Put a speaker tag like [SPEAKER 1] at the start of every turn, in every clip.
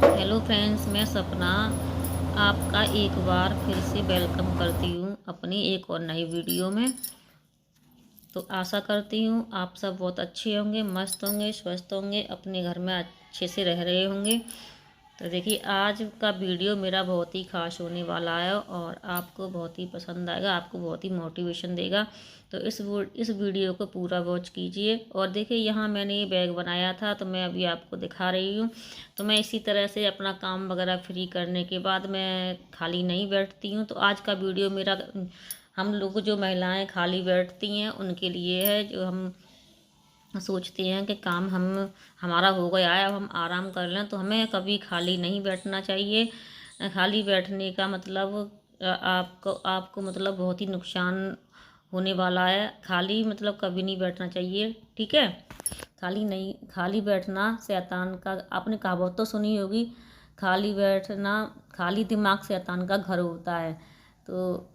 [SPEAKER 1] Hello friends, मैं सपना आपका एक बार फिर से वेलकम करती हूँ अपनी एक और नई वीडियो में। तो आशा करती हूँ आप सब बहुत अच्छे होंगे, मस्त होंगे, स्वस्थ होंगे, अपने घर में अच्छे से रह रहे होंगे। तो देखिए, आज का वीडियो मेरा बहुत ही ख़ास होने वाला है और आपको बहुत ही पसंद आएगा, आपको बहुत ही मोटिवेशन देगा। तो इस वीडियो को पूरा वॉच कीजिए। और देखिए, यहाँ मैंने ये बैग बनाया था तो मैं अभी आपको दिखा रही हूँ। तो मैं इसी तरह से अपना काम वगैरह फ्री करने के बाद मैं खाली नहीं बैठती हूँ। तो आज का वीडियो मेरा हम लोग जो महिलाएं खाली बैठती हैं उनके लिए है, जो हम सोचते हैं कि काम हमारा हो गया है, अब हम आराम कर लें। तो हमें कभी खाली नहीं बैठना चाहिए। खाली बैठने का मतलब आपको आपको मतलब बहुत ही नुकसान होने वाला है। खाली मतलब कभी नहीं बैठना चाहिए, ठीक है। खाली बैठना शैतान का, आपने कहावत तो सुनी होगी, खाली बैठना, खाली दिमाग शैतान का घर होता है। तो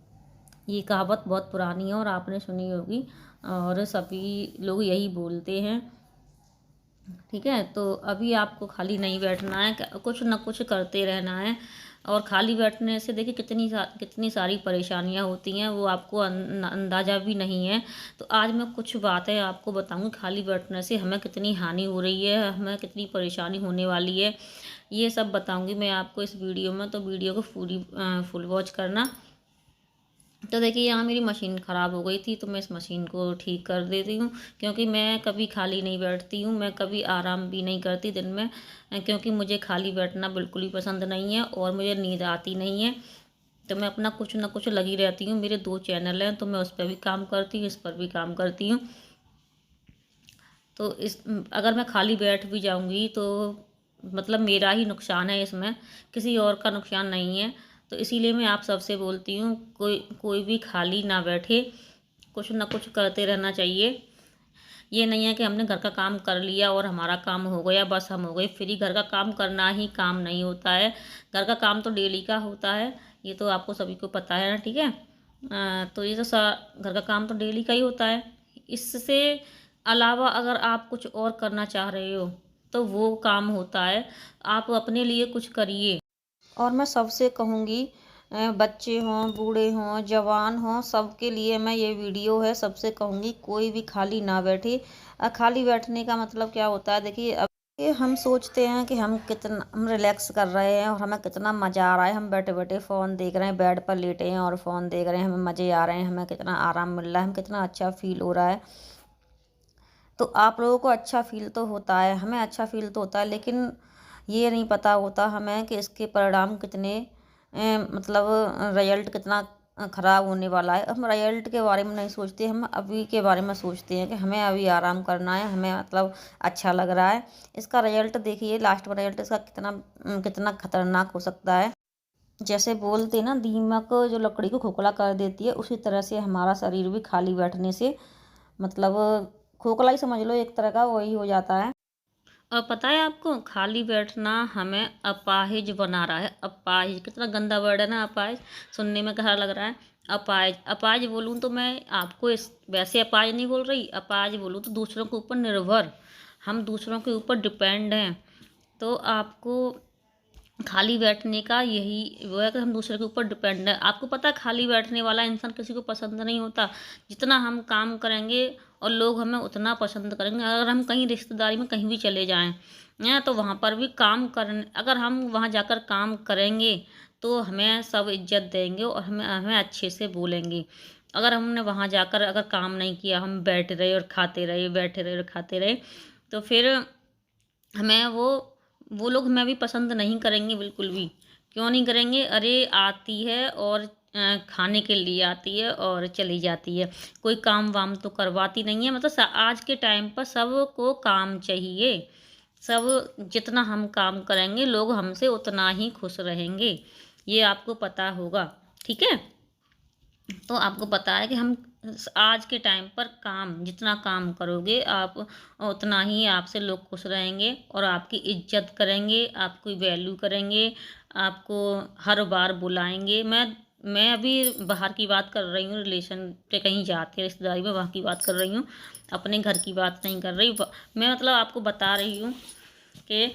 [SPEAKER 1] ये कहावत बहुत पुरानी है और आपने सुनी होगी और सभी लोग यही बोलते हैं, ठीक है। तो अभी आपको खाली नहीं बैठना है, कुछ ना कुछ करते रहना है। और खाली बैठने से देखिए कितनी सारी परेशानियां होती हैं, वो आपको अंदाज़ा भी नहीं है। तो आज मैं कुछ बातें आपको बताऊंगी खाली बैठने से हमें कितनी हानि हो रही है, हमें कितनी परेशानी होने वाली है, ये सब बताऊंगी मैं आपको इस वीडियो में। तो वीडियो को पूरी फुल वॉच करना। तो देखिए, यहाँ मेरी मशीन ख़राब हो गई थी तो मैं इस मशीन को ठीक कर देती हूँ, क्योंकि मैं कभी खाली नहीं बैठती हूँ, मैं कभी आराम भी नहीं करती दिन में, क्योंकि मुझे खाली बैठना बिल्कुल भी पसंद नहीं है और मुझे नींद आती नहीं है। तो मैं अपना कुछ ना कुछ लगी रहती हूँ। मेरे 2 चैनल हैं तो मैं उस पर भी काम करती हूँ, इस पर भी काम करती हूँ। तो इस अगर मैं खाली बैठ भी जाऊंगी तो मतलब मेरा ही नुकसान है इसमें, किसी और का नुकसान नहीं है। तो इसीलिए मैं आप सबसे बोलती हूँ, कोई कोई भी खाली ना बैठे, कुछ ना कुछ करते रहना चाहिए। ये नहीं है कि हमने घर का काम कर लिया और हमारा काम हो गया, बस हम हो गए फ्री। घर का काम करना ही काम नहीं होता है, घर का काम तो डेली का होता है, ये तो आपको सभी को पता है ना, ठीक है। तो ये तो घर का काम तो डेली का ही होता है। इससे अलावा अगर आप कुछ और करना चाह रहे हो तो वो काम होता है, आप अपने लिए कुछ करिए। और मैं सबसे कहूँगी, बच्चे हों, बूढ़े हों, जवान हों, सबके लिए मैं ये वीडियो है, सबसे कहूँगी कोई भी खाली ना बैठे। खाली बैठने का मतलब क्या होता है, देखिए अब ये हम सोचते हैं कि हम रिलैक्स कर रहे हैं और हमें कितना मज़ा आ रहा है, हम बैठे बैठे फ़ोन देख रहे हैं, बेड पर लेटे हैं और फ़ोन देख रहे हैं, हमें मज़े आ रहे हैं, हमें कितना आराम मिल रहा है, हम कितना अच्छा फील हो रहा है। तो आप लोगों को अच्छा फ़ील तो होता है, हमें अच्छा फ़ील तो होता है, लेकिन ये नहीं पता होता हमें कि इसके परिणाम कितने मतलब रिज़ल्ट कितना ख़राब होने वाला है। हम रिज़ल्ट के बारे में नहीं सोचते, हम अभी के बारे में सोचते हैं कि हमें अभी आराम करना है, हमें मतलब अच्छा लग रहा है। इसका रिज़ल्ट देखिए, लास्ट में रिज़ल्ट इसका कितना खतरनाक हो सकता है। जैसे बोलते हैं ना, दीमक जो लकड़ी को खोखला कर देती है, उसी तरह से हमारा शरीर भी खाली बैठने से मतलब खोखला ही समझ लो एक तरह का, वही हो जाता है। और पता है आपको, खाली बैठना हमें अपाहिज बना रहा है। अपाहिज कितना गंदा वर्ड है ना, अपाहिज सुनने में कैसा लग रहा है। अपाहिज अपाहिज बोलूँ तो मैं आपको इस वैसे अपाहिज नहीं बोल रही, अपाहिज बोलूँ तो दूसरों के ऊपर निर्भर, हम दूसरों के ऊपर डिपेंड हैं। तो आपको खाली बैठने का यही वो है कि हम दूसरे के ऊपर डिपेंड है। आपको पता है, खाली बैठने वाला इंसान किसी को पसंद नहीं होता। जितना हम काम करेंगे और लोग हमें उतना पसंद करेंगे। अगर हम कहीं रिश्तेदारी में कहीं भी चले जाएं हैं, तो वहाँ पर भी काम करने, अगर हम वहाँ जाकर काम करेंगे तो हमें सब इज्जत देंगे और हमें हमें अच्छे से बोलेंगे। अगर हमने वहाँ जाकर अगर काम नहीं किया, हम बैठे रहे और खाते रहे, बैठे रहे और खाते रहे, तो फिर हमें वो लोग हमें भी पसंद नहीं करेंगे बिल्कुल भी। क्यों नहीं करेंगे? अरे आती है और खाने के लिए आती है और चली जाती है, कोई काम वाम तो करवाती नहीं है। मतलब आज के टाइम पर सबको काम चाहिए। सब जितना हम काम करेंगे लोग हमसे उतना ही खुश रहेंगे, ये आपको पता होगा, ठीक है। तो आपको पता है कि हम आज के टाइम पर काम जितना काम करोगे आप, उतना ही आपसे लोग खुश रहेंगे और आपकी इज्जत करेंगे, आपकी वैल्यू करेंगे, आपको हर बार बुलाएंगे। मैं अभी बाहर की बात कर रही हूँ, रिलेशन पे कहीं जाते हैं रिश्तेदारी में, वहाँ की बात कर रही हूँ, अपने घर की बात नहीं कर रही। मैं मतलब आपको बता रही हूँ कि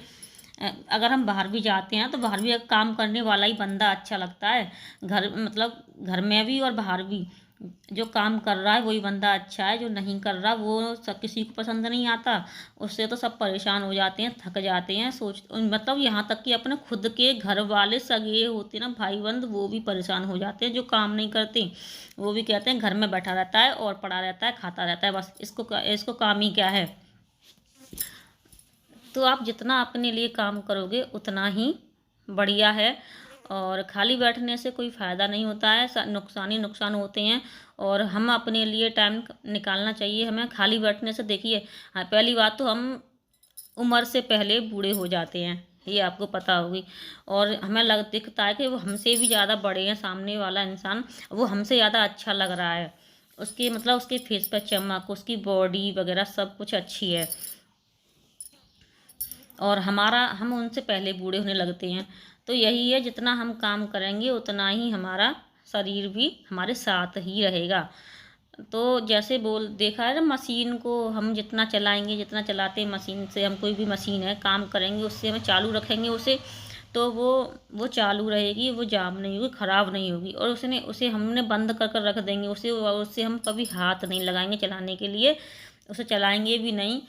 [SPEAKER 1] अगर हम बाहर भी जाते हैं तो बाहर भी एक काम करने वाला ही बंदा अच्छा लगता है। घर मतलब घर में भी और बाहर भी जो काम कर रहा है वही बंदा अच्छा है, जो नहीं कर रहा वो सब किसी को पसंद नहीं आता। उससे तो सब परेशान हो जाते हैं, थक जाते हैं, सोच मतलब यहाँ तक कि अपने खुद के घर वाले सगे होते ना, भाई बंद, वो भी परेशान हो जाते हैं जो काम नहीं करते। वो भी कहते हैं घर में बैठा रहता है और पड़ा रहता है, खाता रहता है, बस इसको काम ही क्या है। तो आप जितना अपने लिए काम करोगे उतना ही बढ़िया है। और खाली बैठने से कोई फ़ायदा नहीं होता है, नुकसान ही नुकसान होते हैं। और हम अपने लिए टाइम निकालना चाहिए हमें। खाली बैठने से देखिए, हाँ, पहली बात तो हम उम्र से पहले बूढ़े हो जाते हैं, ये आपको पता होगी। और हमें दिखता है कि वो हमसे भी ज़्यादा बड़े हैं, सामने वाला इंसान वो हमसे ज़्यादा अच्छा लग रहा है। उसके मतलब उसके फेस पर चमक, उसकी बॉडी वगैरह सब कुछ अच्छी है। और हम उनसे पहले बूढ़े होने लगते हैं। तो यही है, जितना हम काम करेंगे उतना ही हमारा शरीर भी हमारे साथ ही रहेगा। तो जैसे बोल देखा है ना, मशीन को हम जितना चलाएंगे, जितना चलाते हैं मशीन से, हम कोई भी मशीन है काम करेंगे उससे, हमें चालू रखेंगे उसे, तो वो चालू रहेगी, वो जाम नहीं होगी, ख़राब नहीं होगी। और उसे हमने बंद कर कर रख देंगे, उससे हम कभी हाथ नहीं लगाएंगे चलाने के लिए, उसे चलाएंगे भी नहीं।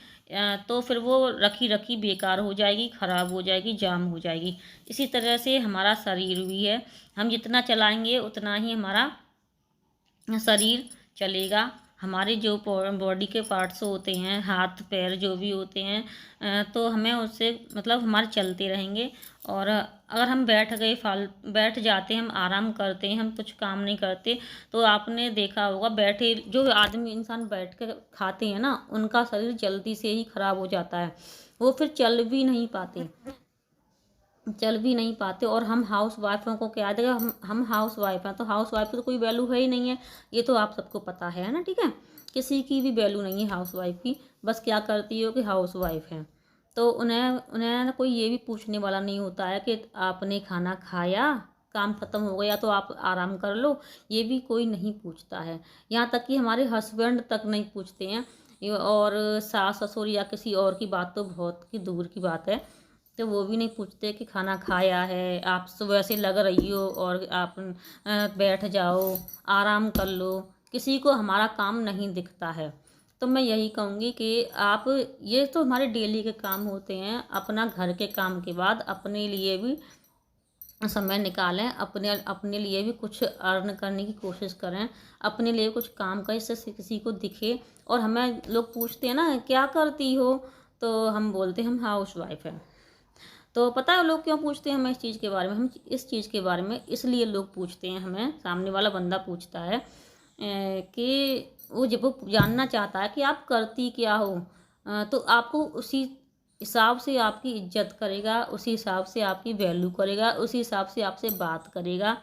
[SPEAKER 1] तो फिर वो रखी रखी बेकार हो जाएगी, ख़राब हो जाएगी, जाम हो जाएगी। इसी तरह से हमारा शरीर भी है, हम जितना चलाएंगे उतना ही हमारा शरीर चलेगा। हमारे जो बॉडी के पार्ट्स होते हैं, हाथ पैर जो भी होते हैं, तो हमें उससे मतलब हमारे चलते रहेंगे। और अगर हम बैठ जाते हैं, हम आराम करते हैं, हम कुछ काम नहीं करते, तो आपने देखा होगा बैठे जो आदमी इंसान बैठ कर खाते हैं ना, उनका शरीर जल्दी से ही खराब हो जाता है, वो फिर चल भी नहीं पाते। और हम हाउस वाइफों को क्या देगा, हम हाउस वाइफ हैं, तो हाउस वाइफ की तो कोई वैल्यू है ही नहीं है, ये तो आप सबको पता है ना, ठीक है। किसी की भी वैल्यू नहीं है हाउस वाइफ की, बस क्या करती हो कि हाउस वाइफ हैं। तो उन्हें उन्हें ना कोई ये भी पूछने वाला नहीं होता है कि आपने खाना खाया, काम ख़त्म हो गया तो आप आराम कर लो, ये भी कोई नहीं पूछता है। यहाँ तक कि हमारे हस्बैंड तक नहीं पूछते हैं। और सास ससुर या किसी और की बात तो बहुत की दूर की बात है, तो वो भी नहीं पूछते कि खाना खाया है, आप सुबह से लग रही हो और आप बैठ जाओ, आराम कर लो। किसी को हमारा काम नहीं दिखता है। तो मैं यही कहूँगी कि आप, ये तो हमारे डेली के काम होते हैं, अपना घर के काम के बाद अपने लिए भी समय निकालें, अपने अपने लिए भी कुछ अर्न करने की कोशिश करें, अपने लिए कुछ काम करें, इससे किसी को दिखे। और हमें लोग पूछते हैं ना क्या करती हो, तो हम बोलते हैं हम हाउस वाइफ हैं। तो पता है लोग क्यों पूछते हैं हमें इस चीज़ के बारे में, हम इस चीज़ के बारे में इसलिए लोग पूछते हैं हमें, सामने वाला बंदा पूछता है कि वो जब वो जानना चाहता है कि आप करती क्या हो। तो आपको उसी हिसाब से आपकी इज्जत करेगा, उसी हिसाब से आपकी वैल्यू करेगा, उसी हिसाब से आपसे बात करेगा।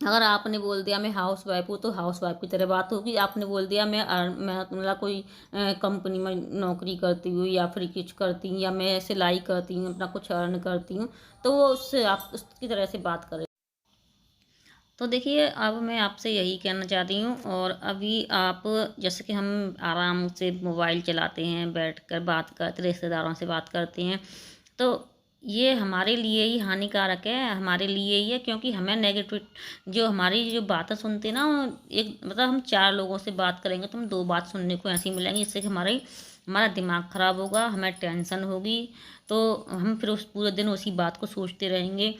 [SPEAKER 1] अगर आपने बोल दिया मैं हाउस वाइफ हूँ, तो हाउस वाइफ की तरह बात होगी। आपने बोल दिया मैं मतलब कोई कंपनी में नौकरी करती हूँ या फिर कुछ करती हूँ, या मैं सिलाई करती हूँ, अपना कुछ अर्न करती हूँ, तो वो उससे आप उसकी तरह से बात करें। तो देखिए, अब मैं आपसे यही कहना चाहती हूँ। और अभी आप, जैसे कि हम आराम से मोबाइल चलाते हैं, बैठकर बात करते, रिश्तेदारों से बात करते हैं, तो ये हमारे लिए ही हानिकारक है, हमारे लिए ही है। क्योंकि हमें नेगेटिव जो हमारी जो बातें सुनते हैं ना, एक मतलब हम 4 लोगों से बात करेंगे तो हम 2 बात सुनने को ऐसी मिलेंगी, जिससे कि हमारा दिमाग ख़राब होगा, हमें टेंशन होगी। तो हम फिर उस पूरे दिन उसी बात को सोचते रहेंगे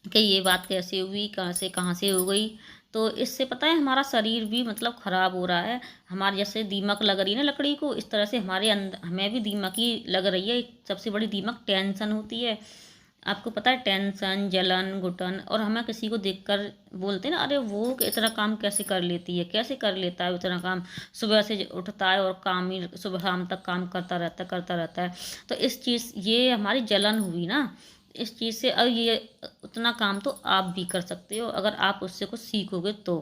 [SPEAKER 1] कि ये बात कैसे हुई, कहाँ से हो गई। तो इससे पता है हमारा शरीर भी मतलब ख़राब हो रहा है। हमारे जैसे दीमक लग रही है ना लकड़ी को, इस तरह से हमारे अंदर हमें भी दीमक ही लग रही है। सबसे बड़ी दीमक टेंशन होती है। आपको पता है, टेंशन, जलन, घुटन। और हमें किसी को देखकर बोलते हैं ना, अरे वो इतना काम कैसे कर लेती है, कैसे कर लेता है इतना काम, सुबह से उठता है और काम ही सुबह शाम तक काम करता रहता है। तो इस चीज़, ये हमारी जलन हुई ना इस चीज़ से। अब ये उतना काम तो आप भी कर सकते हो अगर आप उससे कुछ सीखोगे तो।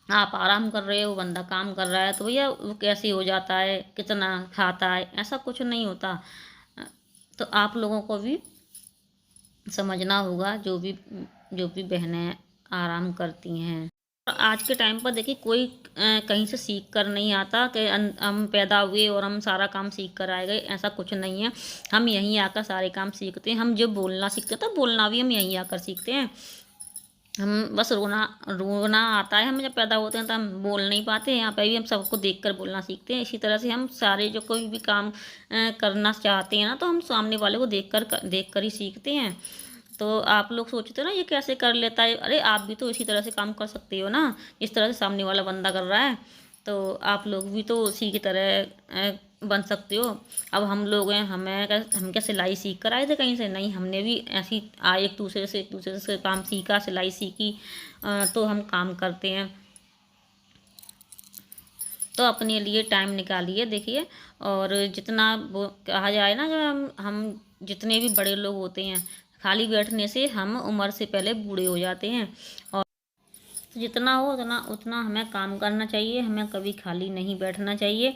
[SPEAKER 1] आप आराम कर रहे हो, बंदा काम कर रहा है, तो भैया वो कैसे हो जाता है, कितना खाता है, ऐसा कुछ नहीं होता। तो आप लोगों को भी समझना होगा, जो भी बहनें आराम करती हैं। आज के टाइम पर देखिए कोई कहीं से सीख कर नहीं आता कि हम पैदा हुए और हम सारा काम सीख कर आए गए, ऐसा कुछ नहीं है। हम यहीं आकर सारे काम सीखते हैं। हम जब बोलना सीखते हैं तो बोलना भी हम यहीं आकर सीखते हैं। हम बस रोना रोना आता है हमें, जब पैदा होते हैं तो हम बोल नहीं पाते। यहाँ पे भी हम सबको देख कर बोलना सीखते हैं। इसी तरह से हम सारे जो कोई भी काम करना चाहते हैं ना, तो हम सामने वाले को देख कर ही सीखते हैं। तो आप लोग सोचते हो ना ये कैसे कर लेता है, अरे आप भी तो इसी तरह से काम कर सकते हो ना, जिस तरह से सामने वाला बंदा कर रहा है। तो आप लोग भी तो उसी की तरह बन सकते हो। अब हम लोग हैं, हम क्या सिलाई सीख कर आए थे कहीं से? नहीं, हमने भी ऐसी आए एक दूसरे से काम सीखा, सिलाई सीखी, तो हम काम करते हैं। तो अपने लिए टाइम निकालिए देखिए। और जितना वो कहा जाए ना कि हम जितने भी बड़े लोग होते हैं, खाली बैठने से हम उम्र से पहले बूढ़े हो जाते हैं। और तो जितना हो उतना उतना हमें काम करना चाहिए, हमें कभी खाली नहीं बैठना चाहिए।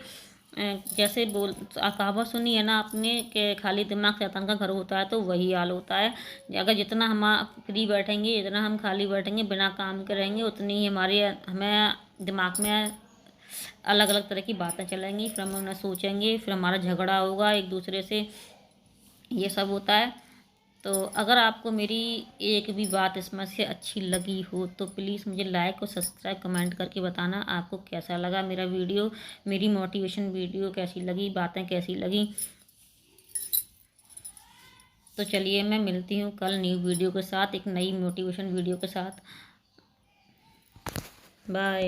[SPEAKER 1] जैसे कहावत सुनी है ना आपने कि खाली दिमाग शैतान का घर होता है, तो वही हाल होता है। अगर जितना हम फ्री बैठेंगे, जितना हम खाली बैठेंगे बिना काम के रहेंगे, उतनी ही हमें दिमाग में अलग अलग तरह की बातें चलेंगी, फिर हम उन्हें सोचेंगे, फिर हमारा झगड़ा होगा एक दूसरे से, ये सब होता है। तो अगर आपको मेरी एक भी बात इसमें से अच्छी लगी हो तो प्लीज़ मुझे लाइक और सब्सक्राइब कमेंट करके बताना आपको कैसा लगा मेरा वीडियो, मेरी मोटिवेशन वीडियो कैसी लगी, बातें कैसी लगी। तो चलिए मैं मिलती हूँ कल न्यू वीडियो के साथ, एक नई मोटिवेशन वीडियो के साथ। बाय।